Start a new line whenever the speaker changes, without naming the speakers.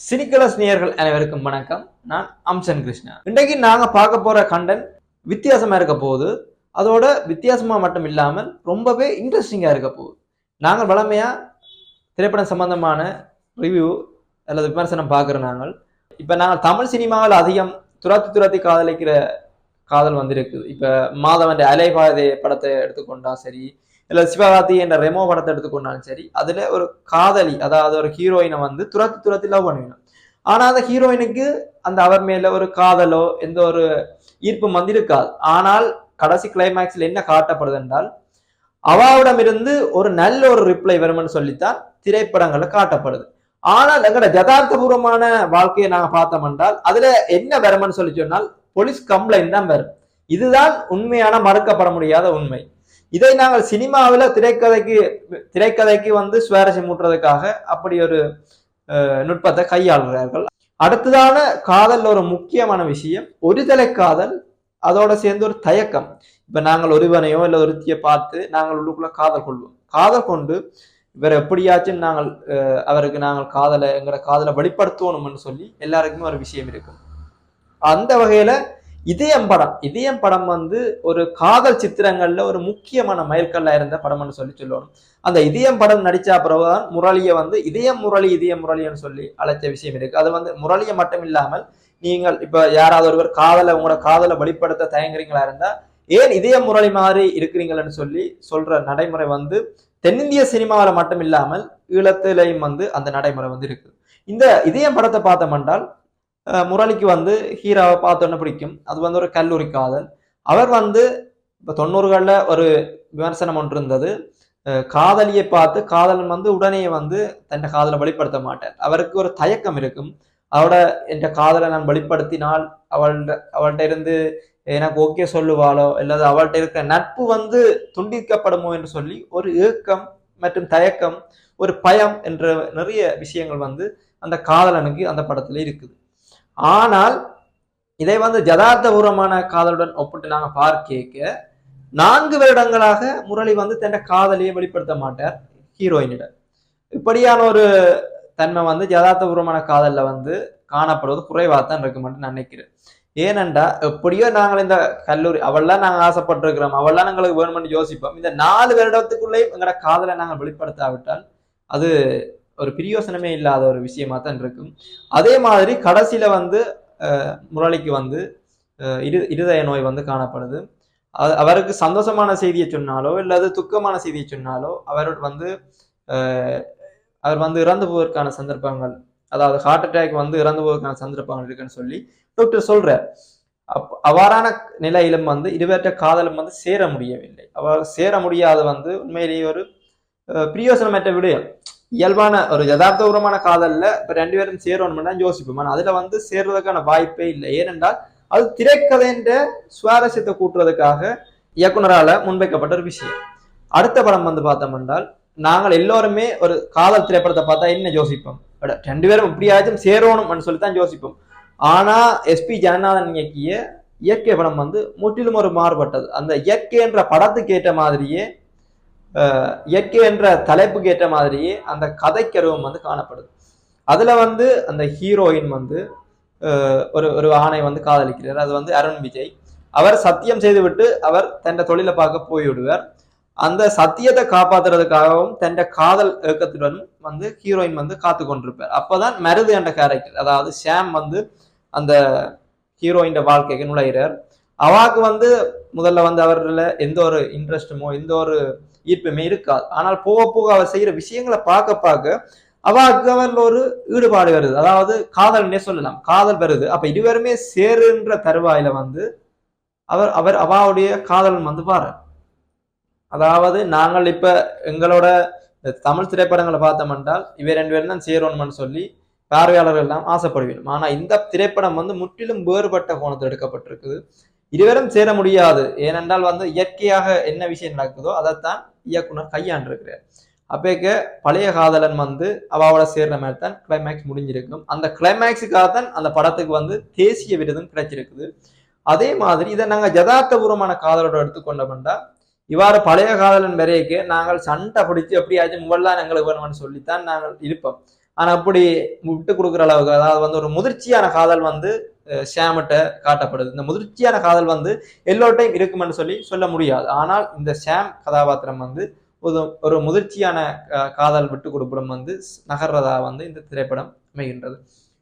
சினிகலஸ் நேயர்கள் அனைவருக்கும் வணக்கம். நான் அம்சன் கிருஷ்ணா. இன்றைக்கு நாங்க பார்க்க போற கண்டென்ட் வித்தியாசமா இருக்க போகுது. அதோட வித்தியாசமா மட்டும் இல்லாமல் ரொம்பவே இன்ட்ரெஸ்டிங்கா இருக்க போகுது. நாங்கள் வளமையா திரைப்படம் சம்பந்தமான ரிவ்யூ அல்லது விமர்சனம் பார்க்குற நாங்கள் இப்ப நாங்கள் தமிழ் சினிமாவில் அதிகம் துரத்தி காதலிக்கிற காதல் வந்திருக்குது. இப்ப மாதவன் அலைபாதை படத்தை எடுத்துக்கொண்டா சரி, இல்ல சிவகார்த்தி என்ற ரெமோ படத்தை எடுத்துக்கொண்டாலும் சரி, அதுல ஒரு காதலி, அதாவது ஒரு ஹீரோயினை வந்து துரத்தி லவ் பண்ணுவேன். ஆனா அந்த ஹீரோயினுக்கு அந்த அவர் மேல ஒரு காதலோ எந்த ஒரு ஈர்ப்பும் வந்து இருக்காது. ஆனால் கடைசி கிளைமேக்ஸ்ல என்ன காட்டப்படுது என்றால், அவாவிடமிருந்து ஒரு நல்ல ஒரு ரிப்ளை வரும்னு சொல்லித்தான் திரைப்படங்கள்ல காட்டப்படுது. ஆனால் எங்கட யதார்த்தபூர்வமான வாழ்க்கையை நாங்க பார்த்தோம் என்றால் அதுல என்ன வரும்னு சொல்லி சொன்னால் போலீஸ் கம்ப்ளைண்ட் தான் வரும். இதுதான் உண்மையான மறுக்கப்பட முடியாத உண்மை. இதை நாங்கள் சினிமாவில் திரைக்கதைக்கு வந்து சுவாரஸ்யம் ஊட்டுறதுக்காக அப்படி ஒரு நுட்பத்தை கையாளுகிறார்கள். அடுத்ததான காதல் ஒரு முக்கியமான விஷயம் ஒரு தலை காதல், அதோட சேர்ந்து ஒரு தயக்கம். இப்ப நாங்கள் ஒருவனையோ இல்லை ஒருத்தியை பார்த்து நாங்கள் உள்ளுக்குள்ள காதல் கொள்வோம். காதல் கொண்டு இவர் எப்படியாச்சும் நாங்கள் அவருக்கு நாங்கள் எங்களோட காதலை வெளிப்படுத்தணும்னு சொல்லி எல்லாருக்குமே ஒரு விஷயம் இருக்கும். அந்த வகையில இதயம் படம் வந்து ஒரு காதல் சித்திரங்கள்ல ஒரு முக்கியமான மைல்கல்லா இருந்த படம்னு சொல்லணும். அந்த இதயம் படம் நடிச்ச பிறகுதான் முரளியை வந்து இதயம் முரளின்னு சொல்லி அழைச்ச விஷயம் இருக்கு. அது வந்து முரளியை மட்டும் இல்லாமல் நீங்கள் இப்ப யாராவது ஒருவர் உங்களோட காதலை வெளிப்படுத்த தயங்குறீங்களா இருந்தா ஏன் இதயம் முரளி மாதிரி இருக்கிறீங்களன்னு சொல்லி சொல்ற நடைமுறை வந்து தென்னிந்திய சினிமாவில மட்டும் இல்லாமல் ஈழத்திலையும் வந்து அந்த நடைமுறை வந்து இருக்கு. இந்த இதயம் படத்தை பார்த்தோம் என்றால் முரளிக்கு வந்து ஹீரோவை பார்த்தோன்னு பிடிக்கும். அது வந்து ஒரு கல்லூரி காதல். அவர் வந்து இப்போ 90களில் ஒரு விமர்சனம் ஒன்று இருந்தது, காதலியை பார்த்து காதலன் வந்து உடனே வந்து தன் காதலை வெளிப்படுத்த மாட்டார். அவருக்கு ஒரு தயக்கம் இருக்கும். அவட என்ற காதலை நான் வெளிப்படுத்தினால் அவள்கிட்ட இருந்து எனக்கு ஓகே சொல்லுவாளோ அல்லது அவள்கிட்ட இருக்கிற நட்பு வந்து துண்டிக்கப்படுமோ என்று சொல்லி ஒரு ஏக்கம் மற்றும் தயக்கம், ஒரு பயம் என்ற நிறைய விஷயங்கள் வந்து அந்த காதலனுக்கு அந்த படத்துல இருக்குது. ஆனால் இதை வந்து யதார்த்தபூர்வமான காதலுடன் ஒப்பிட்டு நாங்க பார்க்க 4 வருடங்களாக முரளி வந்து தன் காதலியை வெளிப்படுத்த மாட்டார் ஹீரோயினிடம். இப்படியான ஒரு தன்மை வந்து யதார்த்தபூர்வமான காதல்ல வந்து காணப்படுவது குறைவாதான் இருக்கு மட்டும் நான் நினைக்கிறேன். ஏனென்றா எப்படியோ நாங்கள் இந்த கல்லூரி அவள்லாம் நாங்கள் ஆசைப்பட்டிருக்கிறோம், அவள்லாம் எங்களுக்கு வேணும்னு யோசிப்போம். இந்த 4 வருடத்துக்குள்ளேயும் எங்களோட காதலை நாங்கள் வெளிப்படுத்தாவிட்டால் அது ஒரு பிரியோசனமே இல்லாத ஒரு விஷயமா தான் இருக்கும். அதே மாதிரி கடைசியில வந்து முரளிக்கு வந்து இருதய நோய் வந்து காணப்படுது. அவருக்கு சந்தோஷமான செய்தியை சொன்னாலோ இல்லது துக்கமான செய்தியை சொன்னாலோ அவர் வந்து இறந்து போவதற்கான சந்தர்ப்பங்கள், அதாவது ஹார்ட் அட்டாக் வந்து இறந்து போவதற்கான சந்தர்ப்பங்கள் இருக்குன்னு சொல்லி டாக்டர் சொல்றார். அவ்வாறான நிலையிலும் வந்து இருவற்ற காதலும் வந்து சேர முடியவில்லை. அவர் சேர முடியாத வந்து உண்மையிலேயே ஒரு பிரியோசனமற்ற விடயம். இயல்பான ஒரு யதார்த்தபூர்வமான காதல்ல இப்ப 2 பேரும் சேரணும்னு தான் யோசிப்போம். ஆனா அதுல வந்து சேர்றதுக்கான வாய்ப்பே இல்லை. ஏனென்றால் அது திரைக்கதைன்ற சுவாரஸ்யத்தை கூட்டுறதுக்காக இயக்குனரால முன்வைக்கப்பட்ட ஒரு விஷயம். அடுத்த படம் வந்து பார்த்தோம் என்றால் நாங்கள் எல்லோருமே ஒரு காதல் திரைப்படத்தை பார்த்தா என்ன யோசிப்போம், 2 பேரும் இப்படியாச்சும் சேரணும்னு சொல்லித்தான் யோசிப்போம். ஆனா எஸ்பி ஜனநாதன் இயக்கிய இயற்கை படம் வந்து முற்றிலும் ஒரு மாறுபட்டது. அந்த இயற்கை என்ற படத்துக்கு ஏற்ற மாதிரியே இயற்கை என்ற தலைப்புக்கு ஏற்ற மாதிரியே அந்த கதைக்கருவம் வந்து காணப்படுது. அதுல வந்து அந்த ஹீரோயின் வந்து ஒரு ஆணை வந்து காதலிக்கிறார். அது வந்து அருண் விஜய். அவர் சத்தியம் செய்துவிட்டு அவர் தன் தொழிலை பார்க்க போய்விடுவார். அந்த சத்தியத்தை காப்பாத்துறதுக்காகவும் தன் காதல் இயக்கத்துடன் வந்து ஹீரோயின் வந்து காத்து கொண்டிருப்பார். அப்பதான் மருது என்ற கேரக்டர், அதாவது ஷாம் வந்து அந்த ஹீரோயின் வாழ்க்கைக்கு நுழைகிறார். அவாக்கு வந்து முதல்ல வந்து அவர்ல எந்த ஒரு இன்ட்ரெஸ்டுமோ எந்த ஒரு ஈர்ப்புமே இருக்காது. ஆனால் போக போக அவர் செய்யற விஷயங்களை பார்க்க அவாக்கு அவர்ல ஒரு ஈடுபாடு வருது. அதாவது காதல்னே சொல்லலாம், காதல் வருது. அப்ப இருவருமே சேருன்ற தருவாயில வந்து அவாவுடைய காதலன் வந்து பாரு. அதாவது நாங்கள் இப்ப எங்களோட தமிழ் திரைப்படங்களை பார்த்தோம் என்றால் இவை 2 பேரும் தான் சேரணும்னு சொல்லி பார்வையாளர்கள் எல்லாம் ஆசைப்படுவோம். ஆனா இந்த திரைப்படம் வந்து முற்றிலும் வேறுபட்ட கோணத்தில் எடுக்கப்பட்டிருக்குது. இருவரும் சேர முடியாது. ஏனென்றால் வந்து இயற்கையாக என்ன விஷயம் நடக்குதோ அதைத்தான் இயக்குனர் கையாண்டிருக்கிறார். அப்பேக்க பழைய காதலன் வந்து அவாவோட சேர்ற மாதிரி தான் கிளைமேக்ஸ் முடிஞ்சிருக்கும். அந்த கிளைமேக்ஸுக்காகத்தான் அந்த படத்துக்கு வந்து தேசிய விருதும் கிடைச்சிருக்குது. அதே மாதிரி இதை நாங்கள் யதார்த்தபூர்வமான காதலோட எடுத்துக்கொண்டோம்னா இவ்வாறு பழைய காதலன் வரைக்கு நாங்கள் சண்டை பிடிச்சு எப்படியாச்சும் முகல்லாம் எங்களுக்கு வேணும்னு சொல்லித்தான் நாங்கள் இருப்போம். ஆனா அப்படி விட்டு கொடுக்குற அளவுக்கு, அதாவது வந்து ஒரு முதிர்ச்சியான காதல் வந்து ஷாமிட்ட காட்டப்படுது. இந்த முதிர்ச்சியான காதல் வந்து எல்லோர்ட்டையும் இருக்குமென்னு சொல்ல முடியாது. ஆனால் இந்த ஷாம் கதாபாத்திரம் வந்து ஒரு முதிர்ச்சியான காதல் விட்டு கொடுப்படம் வந்து நகர்றதா வந்து இந்த திரைப்படம் அமைகின்றது.